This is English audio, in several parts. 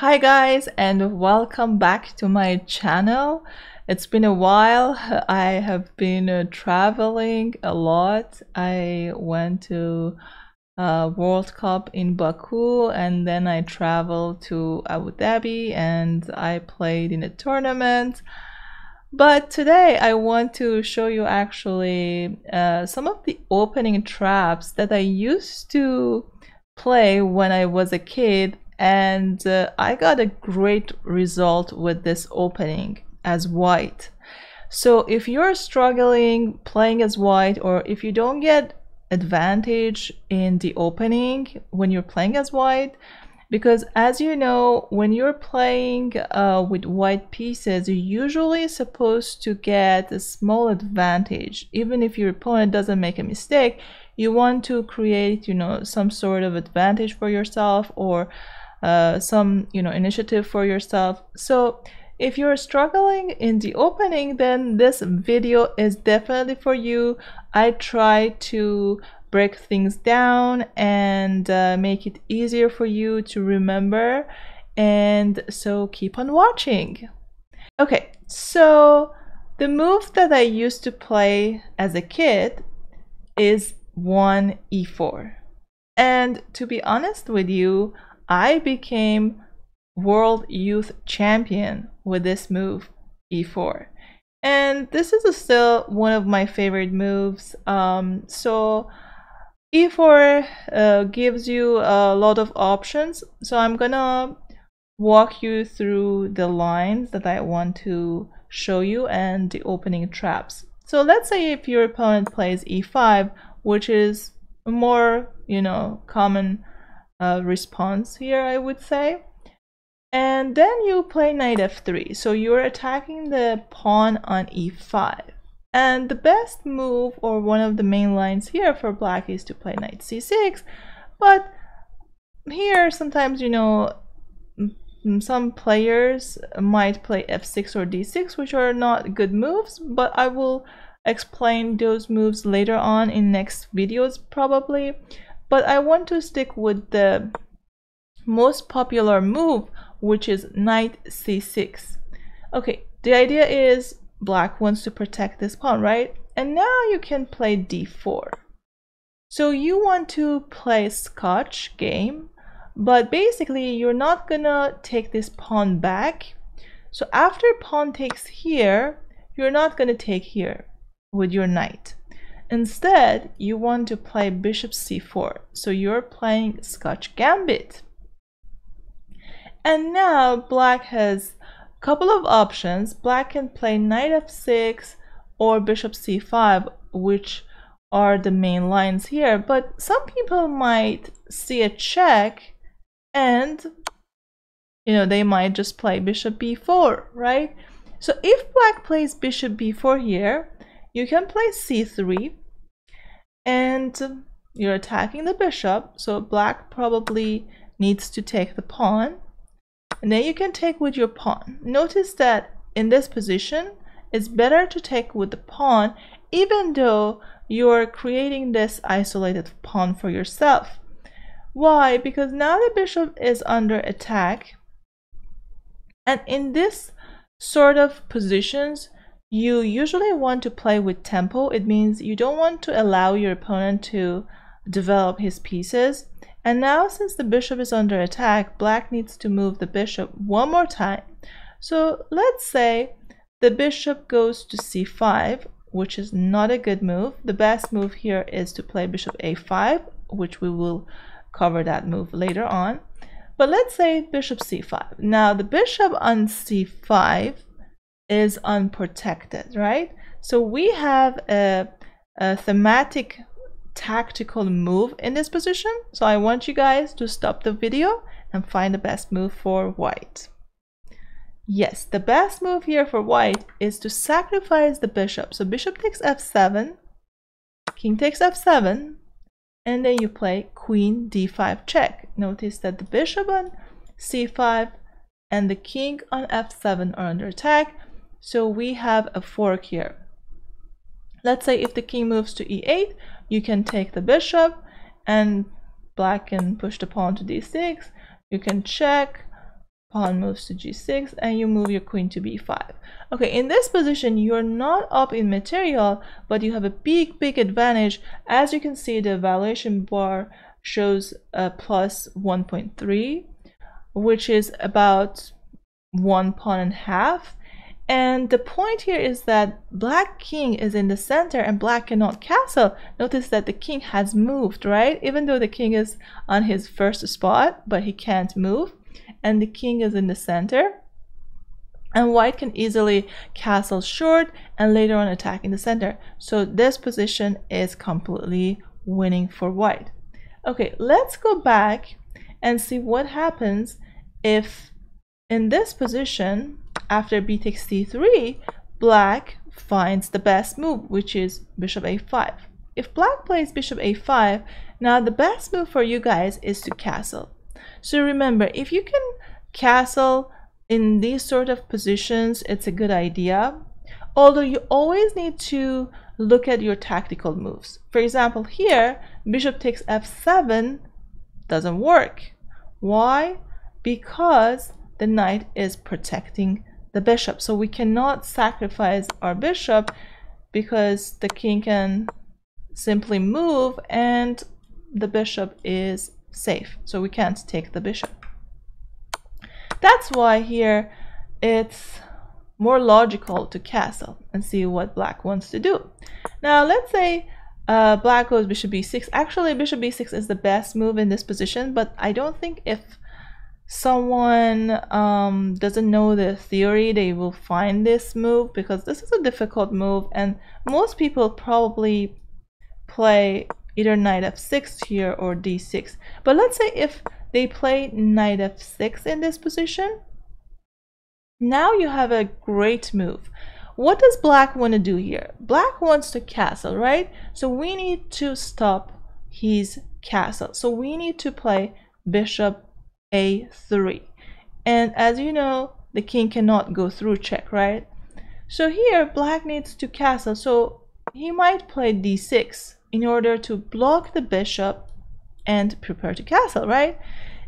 Hi guys, and welcome back to my channel. It's been a while. I have been traveling a lot. I went to World Cup in Baku, and then I traveled to Abu Dhabi and I played in a tournament. But today I want to show you actually some of the opening traps that I used to play when I was a kid, and I got a great result with this opening as white. So if you're struggling playing as white, or if you don't get advantage in the opening when you're playing as white, because as you know, when you're playing with white pieces, you're usually supposed to get a small advantage. Even if your opponent doesn't make a mistake, you want to create, some sort of advantage for yourself, or some, initiative for yourself. So if you're struggling in the opening, then this video is definitely for you. I try to break things down and make it easier for you to remember, and so keep on watching. Okay, so the move that I used to play as a kid is 1e4, and to be honest with you, I became world youth champion with this move, e4, and this is still one of my favorite moves. So e4 gives you a lot of options, so I'm gonna walk you through the lines that I want to show you and the opening traps. So let's say if your opponent plays e5, which is a more, common response here, I would say, and then you play knight f3, so you're attacking the pawn on e5. And the best move, or one of the main lines here for black, is to play knight c6. But here sometimes, some players might play f6 or d6, which are not good moves, but I will explain those moves later on in next videos probably. But I want to stick with the most popular move, which is knight c6. Okay, the idea is black wants to protect this pawn, right? And now you can play d4. So you want to play Scotch game, but basically you're not gonna take this pawn back. So after pawn takes here, you're not gonna take here with your knight. Instead, you want to play bishop c4. So you're playing Scotch Gambit. And now black has couple of options. Black can play knight f6 or bishop c5, which are the main lines here, but some people might see a check and they might just play bishop b4, right? So if black plays bishop b4 here, you can play c3 and you're attacking the bishop, so black probably needs to take the pawn. And then you can take with your pawn. Notice that in this position, it's better to take with the pawn, even though you're creating this isolated pawn for yourself. Why? Because now the bishop is under attack. And in this sort of positions, you usually want to play with tempo. It means you don't want to allow your opponent to develop his pieces. And now, since the bishop is under attack, black needs to move the bishop one more time. So let's say the bishop goes to c5, which is not a good move. The best move here is to play bishop a5, which we will cover that move later on. But let's say bishop c5. Now the bishop on c5 is unprotected, right? So we have a thematic tactical move in this position, so I want you guys to stop the video and find the best move for white. Yes, the best move here for white is to sacrifice the bishop. So bishop takes f7, king takes f7, and then you play queen d5 check. Notice that the bishop on c5 and the king on f7 are under attack, so we have a fork here. Let's say if the king moves to e8, you can take the bishop and black can push the pawn to d6. You can check, pawn moves to g6, and you move your queen to b5. Okay, in this position, you're not up in material, but you have a big advantage. As you can see, the evaluation bar shows a plus 1.3, which is about 1 pawn and a half. And the point here is that black king is in the center and black cannot castle. Notice that the king has moved, right? Even though the king is on his first spot, but he can't move. And the king is in the center. And white can easily castle short and later on attack in the center. So this position is completely winning for white. Okay, let's go back and see what happens if in this position, after b takes c3, black finds the best move, which is bishop a5. If black plays bishop a5, now the best move for you guys is to castle. So remember, if you can castle in these sort of positions, it's a good idea. Although you always need to look at your tactical moves. For example, here, bishop takes f7 doesn't work. Why? Because the knight is protecting the bishop. So we cannot sacrifice our bishop because the king can simply move and the bishop is safe. So we can't take the bishop. That's why here it's more logical to castle and see what black wants to do. Now let's say black goes bishop b6. Actually, bishop b6 is the best move in this position, but I don't think if someone doesn't know the theory, they will find this move because this is a difficult move, and most people probably play either knight f6 here or d6. But let's say if they play knight f6 in this position, now you have a great move. What does black want to do here? Black wants to castle, right? So we need to stop his castle. So we need to play bishop a3. And as you know, the king cannot go through check, right? So here black needs to castle. So he might play d6 in order to block the bishop and prepare to castle, right?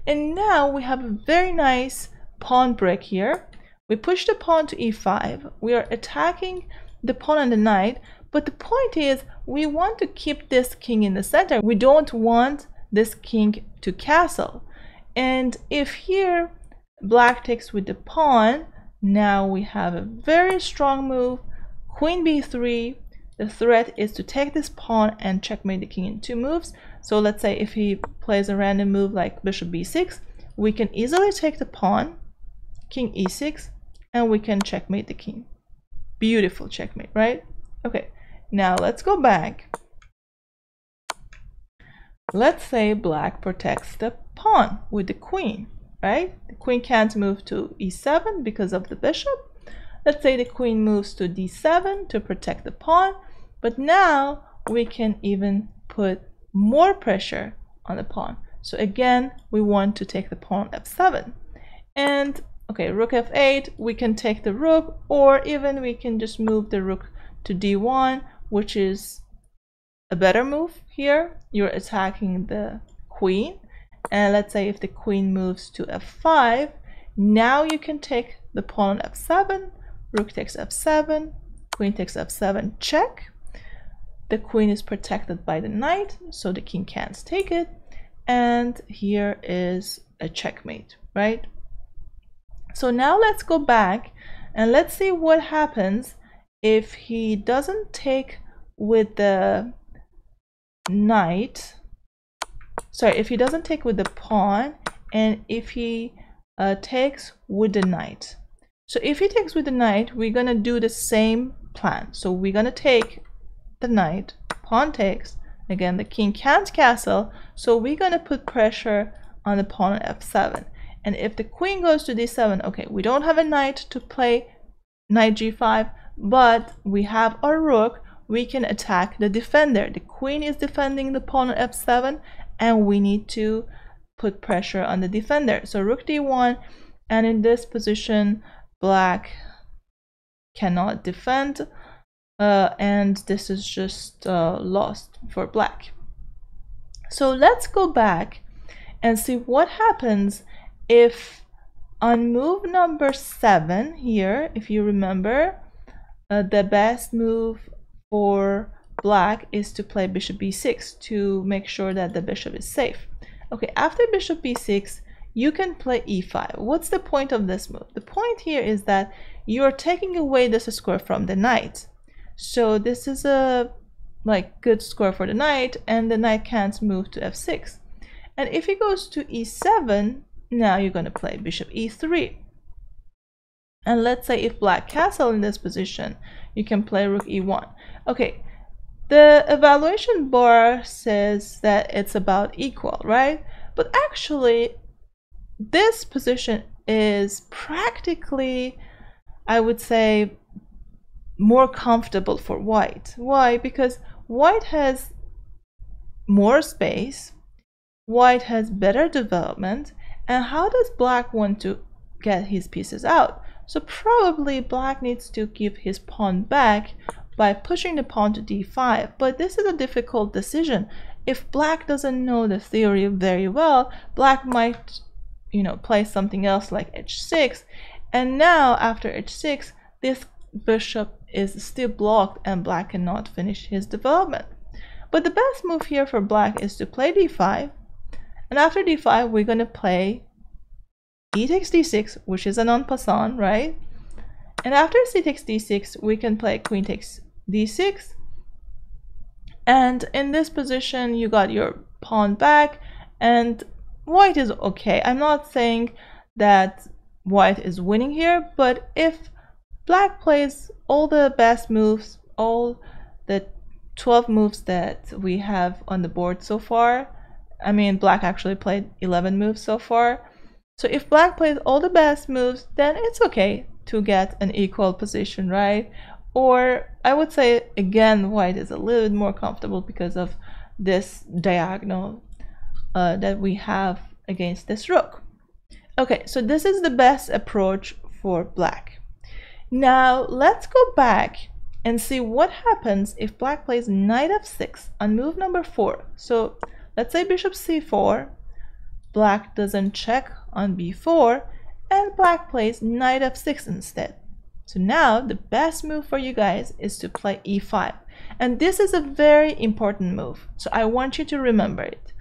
And now we have a very nice pawn break here. We push the pawn to e5. We are attacking the pawn and the knight, but the point is we want to keep this king in the center. We don't want this king to castle. And if here black takes with the pawn, now we have a very strong move, queen b3. The threat is to take this pawn and checkmate the king in 2 moves. So let's say if he plays a random move like bishop b6, we can easily take the pawn, king e6, and we can checkmate the king. Beautiful checkmate, right? Okay, now let's go back. Let's say black protects the pawn with the queen, right? The queen can't move to e7 because of the bishop. Let's say the queen moves to d7 to protect the pawn, but now we can even put more pressure on the pawn. So again, we want to take the pawn f7. And okay, rook f8, we can take the rook, or even we can just move the rook to d1, which is a better move here. You're attacking the queen. And let's say if the queen moves to f5, now you can take the pawn on f7, rook takes f7, queen takes f7, check. The queen is protected by the knight, so the king can't take it. And here is a checkmate, right? So now let's go back and let's see what happens if he doesn't take with the knight. Sorry, if he doesn't take with the pawn, and if he takes with the knight. So if he takes with the knight, we're gonna do the same plan. So we're gonna take the knight, pawn takes. Again, the king can't castle, so we're gonna put pressure on the pawn on f7. And if the queen goes to d7, okay, we don't have a knight to play knight g5, but we have our rook. We can attack the defender. The queen is defending the pawn on f7, and we need to put pressure on the defender. So rook d1, and in this position, black cannot defend, and this is just lost for black. So let's go back and see what happens if on move number 7 here, if you remember, the best move for black is to play bishop b6 to make sure that the bishop is safe. Okay, after bishop b6, you can play e5. What's the point of this move? The point here is that you're taking away this square from the knight. So this is a good square for the knight, and the knight can't move to f6. And if he goes to e7, now you're going to play bishop e3. And let's say if black castle in this position, you can play rook e1. Okay, the evaluation bar says that it's about equal, right? But actually, this position is practically, I would say, more comfortable for white. Why? Because white has more space, white has better development, and how does black want to get his pieces out? So probably black needs to give his pawn back by pushing the pawn to d5, but this is a difficult decision. If black doesn't know the theory very well, black might, play something else like h6, and now after h6, this bishop is still blocked and black cannot finish his development. But the best move here for black is to play d5, and after d5 we're going to play e takes d6, which is an en passant, right? And after c takes d6 we can play queen takes d6, and in this position you got your pawn back and white is okay. I'm not saying that white is winning here, but if black plays all the best moves, all the 12 moves that we have on the board so far, I mean black actually played 11 moves so far, so if black plays all the best moves, then it's okay to get an equal position, right? Or I would say again white is a little bit more comfortable because of this diagonal that we have against this rook. Okay, so this is the best approach for black. Now let's go back and see what happens if black plays knight f6 on move number 4. So let's say bishop c4, black doesn't check on b4, and black plays knight f6 instead. So now the best move for you guys is to play e5, and this is a very important move, so I want you to remember it.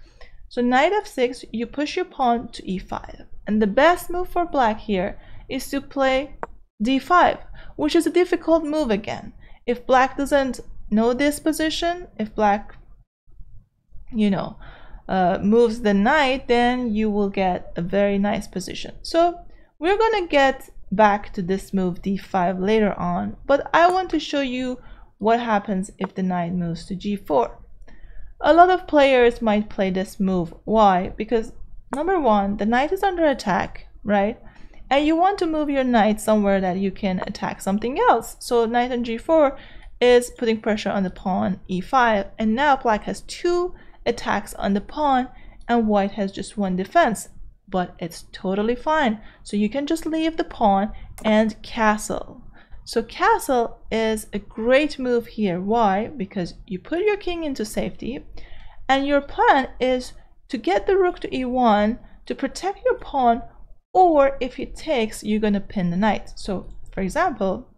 So knight f6, you push your pawn to e5, and the best move for black here is to play d5, which is a difficult move again. If black doesn't know this position, if black moves the knight, then you will get a very nice position. So we're gonna get back to this move d5 later on, but I want to show you what happens if the knight moves to g4. A lot of players might play this move. Why? Because number one, the knight is under attack, right? And you want to move your knight somewhere that you can attack something else. So knight on g4 is putting pressure on the pawn e5, and now black has 2 attacks on the pawn and white has just 1 defense, but it's totally fine. So you can just leave the pawn and castle. So castle is a great move here. Why? Because you put your king into safety, and your plan is to get the rook to e1 to protect your pawn, or if he takes, you're going to pin the knight. So for example,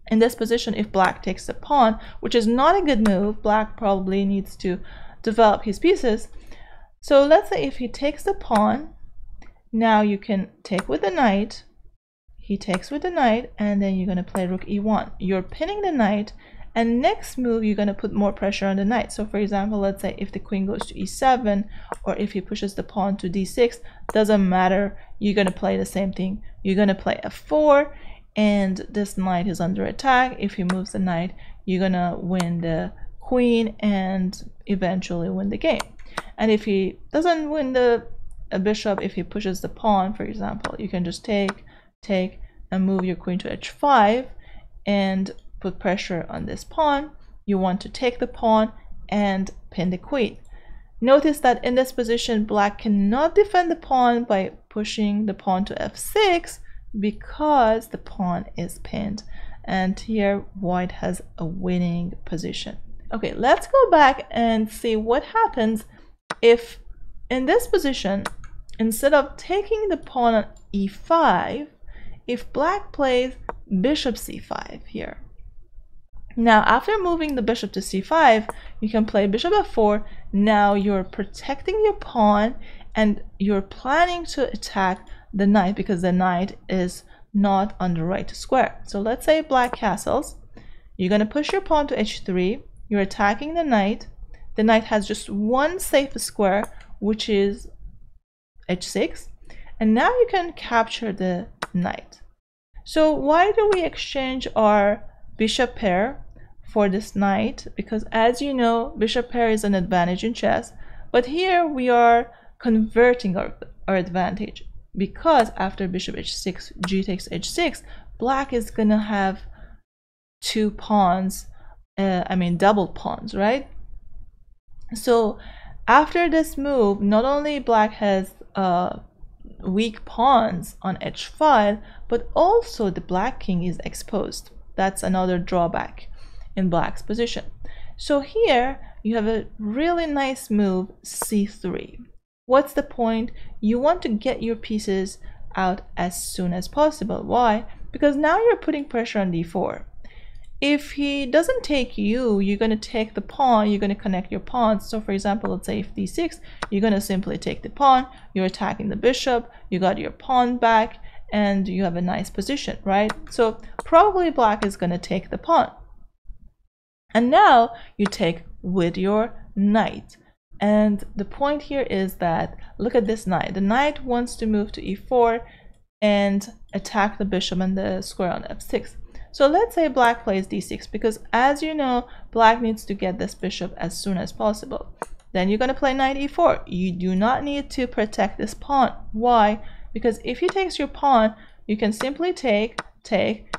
in this position, if black takes the pawn, which is not a good move, black probably needs to develop his pieces. So let's say if he takes the pawn, now you can take with the knight, he takes with the knight, and then you're going to play rook e1. You're pinning the knight, and next move you're going to put more pressure on the knight. So for example, let's say if the queen goes to e7, or if he pushes the pawn to d6, doesn't matter, you're going to play the same thing. You're going to play f4, and this knight is under attack. If he moves the knight, you're going to win the queen and eventually win the game. And if he doesn't win the bishop, if he pushes the pawn, for example, you can just take and move your queen to h5 and put pressure on this pawn. You want to take the pawn and pin the queen. Notice that in this position, black cannot defend the pawn by pushing the pawn to f6 because the pawn is pinned, and here white has a winning position. Okay, let's go back and see what happens if in this position instead of taking the pawn on e5, if black plays bishop c5 here. Now, after moving the bishop to c5, you can play bishop f4. Now you're protecting your pawn and you're planning to attack the knight because the knight is not on the right square. So let's say black castles. You're going to push your pawn to h3. You're attacking the knight. The knight has just one safe square, which is h6. And now you can capture the knight. So why do we exchange our bishop pair for this knight? Because as you know, bishop pair is an advantage in chess. But here we are converting our advantage. Because after bishop h6, g takes h6, black is going to have two pawns, double pawns, right? So after this move, not only black has weak pawns on h5, but also the black king is exposed. That's another drawback in black's position. So here you have a really nice move, c3. What's the point? You want to get your pieces out as soon as possible. Why? Because now you're putting pressure on d4. If he doesn't take you, you're going to take the pawn, you're going to connect your pawns. So for example, let's say if d6, you're going to simply take the pawn, you're attacking the bishop, you got your pawn back, and you have a nice position, right? So probably black is going to take the pawn. And now you take with your knight. And the point here is that, look at this knight. The knight wants to move to e4 and attack the bishop and the square on f6. So let's say black plays d6, because as you know, black needs to get this bishop as soon as possible. Then you're going to play knight e4. You do not need to protect this pawn. Why? Because if he takes your pawn, you can simply take,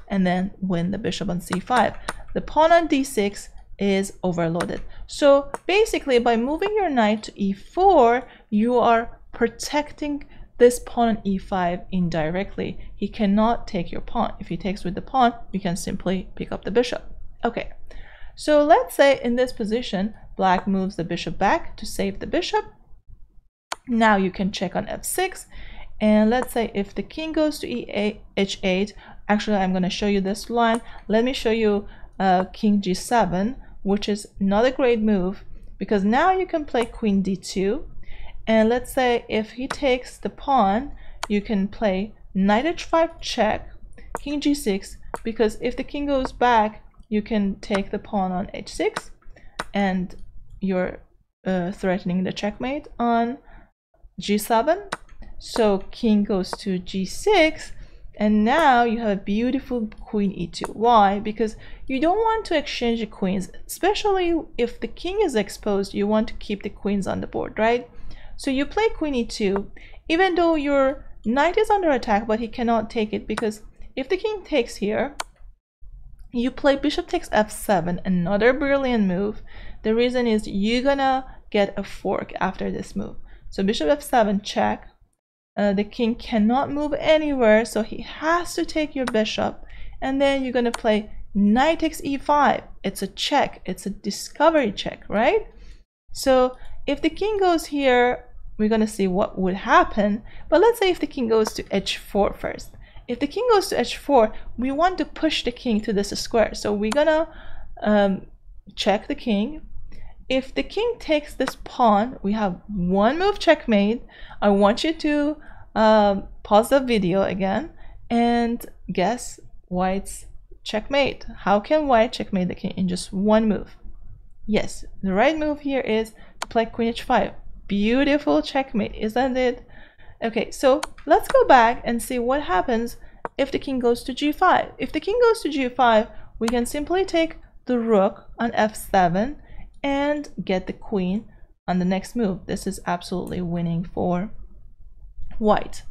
and then win the bishop on c5. The pawn on d6 is overloaded. So basically, by moving your knight to e4, you are protecting this pawn on e5 indirectly. He cannot take your pawn. If he takes with the pawn, you can simply pick up the bishop. Okay, so let's say in this position, black moves the bishop back to save the bishop. Now you can check on f6. And let's say if the king goes to h8, actually I'm going to show you this line. Let me show you king g7, which is not a great move, because now you can play queen d2. And let's say if he takes the pawn, you can play knight h5 check, king g6, because if the king goes back, you can take the pawn on h6, and you're threatening the checkmate on g7. So king goes to g6, and now you have a beautiful queen e2. Why? Because you don't want to exchange the queens, especially if the king is exposed. You want to keep the queens on the board, right? So you play queen e2, even though your knight is under attack, but he cannot take it, because if the king takes here, you play bishop takes f7, another brilliant move. The reason is you're gonna get a fork after this move. So bishop f7 check. The king cannot move anywhere, so he has to take your bishop. And then you're going to play knight takes e5. It's a check. It's a discovery check, right? So if the king goes here, we're going to see what would happen. But let's say if the king goes to h4 first. If the king goes to h4, we want to push the king to this square. So we're going to check the king. If the king takes this pawn, we have one move checkmate. I want you to pause the video again and guess white's checkmate. How can white checkmate the king in just one move? Yes, the right move here is to play queen h5. Beautiful checkmate, isn't it? Okay, so let's go back and see what happens if the king goes to g5. If the king goes to g5, we can simply take the rook on f7 and get the queen on the next move. This is absolutely winning for white.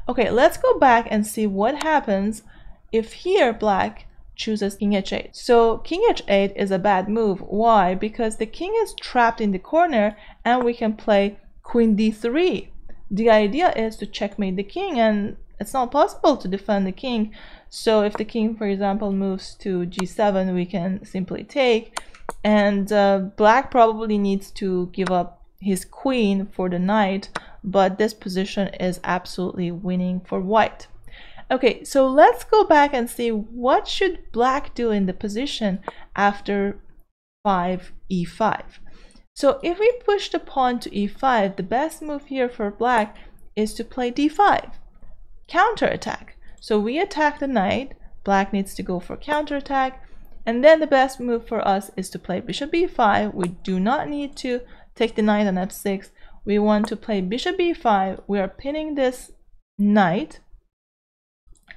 Okay, let's go back and see what happens if here black chooses king h8. So king h8 is a bad move. Why? Because the king is trapped in the corner and we can play queen d3. The idea is to checkmate the king, and it's not possible to defend the king. So if the king, for example, moves to g7, we can simply take. And black probably needs to give up his queen for the knight, but this position is absolutely winning for white. Okay, so let's go back and see what should black do in the position after 5 e5. So if we push the pawn to e5, the best move here for black is to play d5, counterattack. So we attack the knight, black needs to go for counterattack, and then the best move for us is to play bishop b5. We do not need to take the knight on f6. We want to play bishop b5. We are pinning this knight,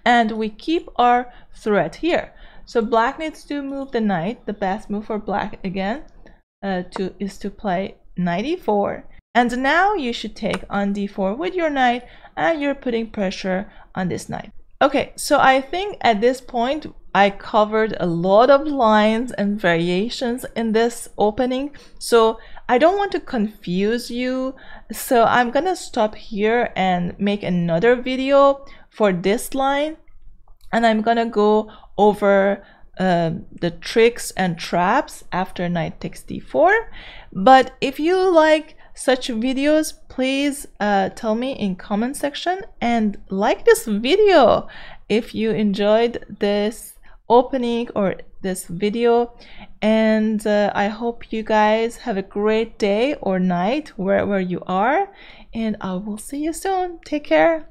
and we keep our threat here. So black needs to move the knight. The best move for black again is to play knight e4. And now you should take on d4 with your knight, and you're putting pressure on this knight. Okay, so I think at this point I covered a lot of lines and variations in this opening, so I don't want to confuse you. So I'm gonna stop here and make another video for this line, and I'm gonna go over the tricks and traps after knight takes d4. But if you like such videos, please tell me in comment section, and like this video if you enjoyed this opening or this video. And I hope you guys have a great day or night wherever you are, and I will see you soon. Take care.